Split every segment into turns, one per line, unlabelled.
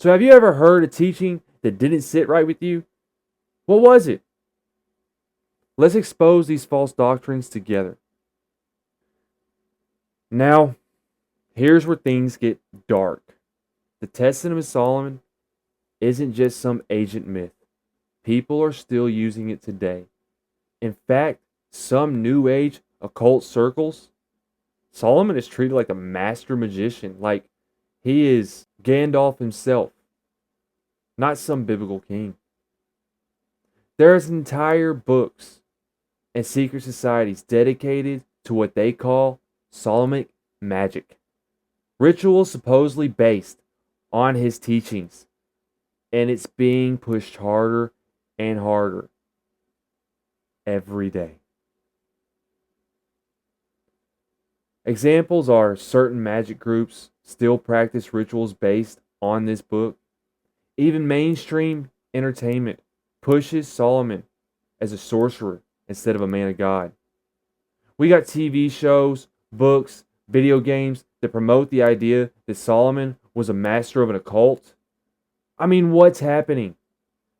So have you ever heard a teaching that didn't sit right with you? What was it? Let's expose these false doctrines together. Now, here's where things get dark. The Testament of Solomon isn't just some ancient myth. People are still using it today. In fact, some New Age occult circles, Solomon is treated like a master magician, like he is Gandalf himself, not some biblical king. There's entire books and secret societies dedicated to what they call Solomonic magic. Rituals supposedly based on his teachings. And it's being pushed harder and harder every day. Examples are certain magic groups still practice rituals based on this book. Even mainstream entertainment pushes Solomon as a sorcerer instead of a man of God. We got TV shows, books, video games that promote the idea that Solomon was a master of an occult. I mean, what's happening?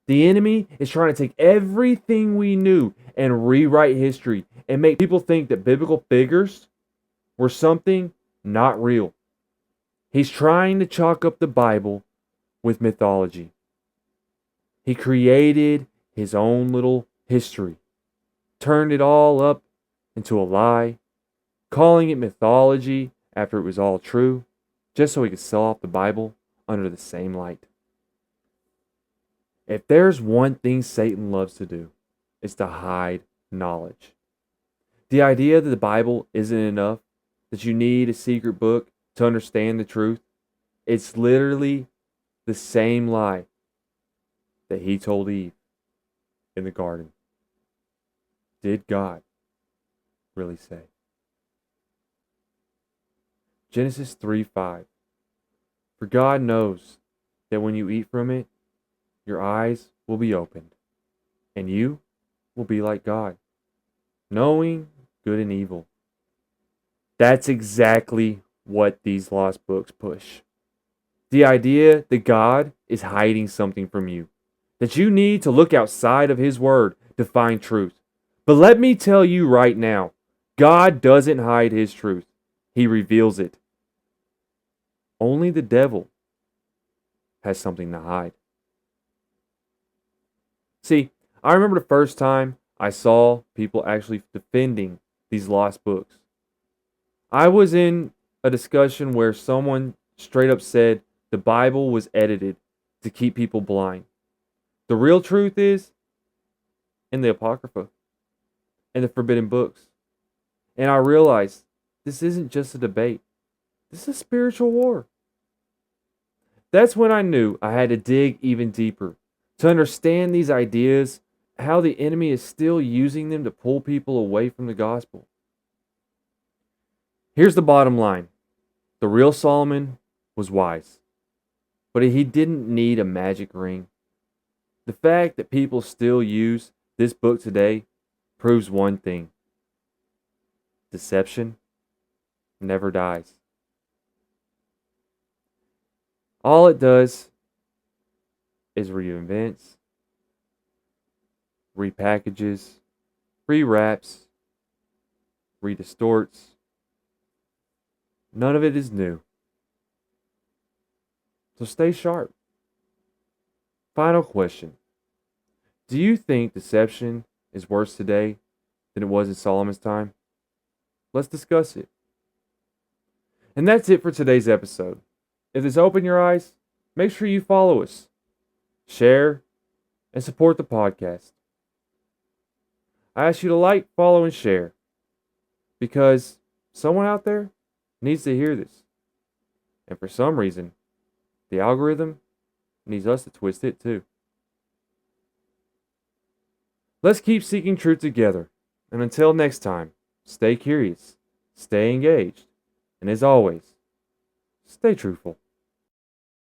The enemy is trying to take everything we knew and rewrite history and make people think that biblical figures were something not real. He's trying to chalk up the Bible with mythology. He created his own little history, turned it all up into a lie, calling it mythology after it was all true, just so he could sell off the Bible under the same light. If there's one thing Satan loves to do, it's to hide knowledge. The idea that the Bible isn't enough, that you need a secret book to understand the truth, it's literally the same lie that he told Eve in the garden. Did God really say? Genesis 3:5. For God knows that when you eat from it, your eyes will be opened, and you will be like God, knowing good and evil. That's exactly what these lost books push. The idea that God is hiding something from you, that you need to look outside of His Word to find truth. But let me tell you right now, God doesn't hide His truth. He reveals it. Only the devil has something to hide. See, I remember the first time I saw people actually defending these lost books. I was in a discussion where someone straight up said the Bible was edited to keep people blind. The real truth is in the Apocrypha and the forbidden books. And I realized this isn't just a debate. This is a spiritual war. That's when I knew I had to dig even deeper to understand these ideas, how the enemy is still using them to pull people away from the gospel. Here's the bottom line. The real Solomon was wise, but he didn't need a magic ring. The fact that people still use this book today proves one thing. Deception never dies. All it does is reinvents, repackages, rewraps, redistorts. None of it is new. So stay sharp. Final question. Do you think deception is worse today than it was in Solomon's time? Let's discuss it. And that's it for today's episode. If this opened your eyes, make sure you follow us, share, and support the podcast. I ask you to like, follow, and share because someone out there needs to hear this. And for some reason, the algorithm needs us to twist it too. Let's keep seeking truth together. And until next time, stay curious, stay engaged, and as always, stay truthful.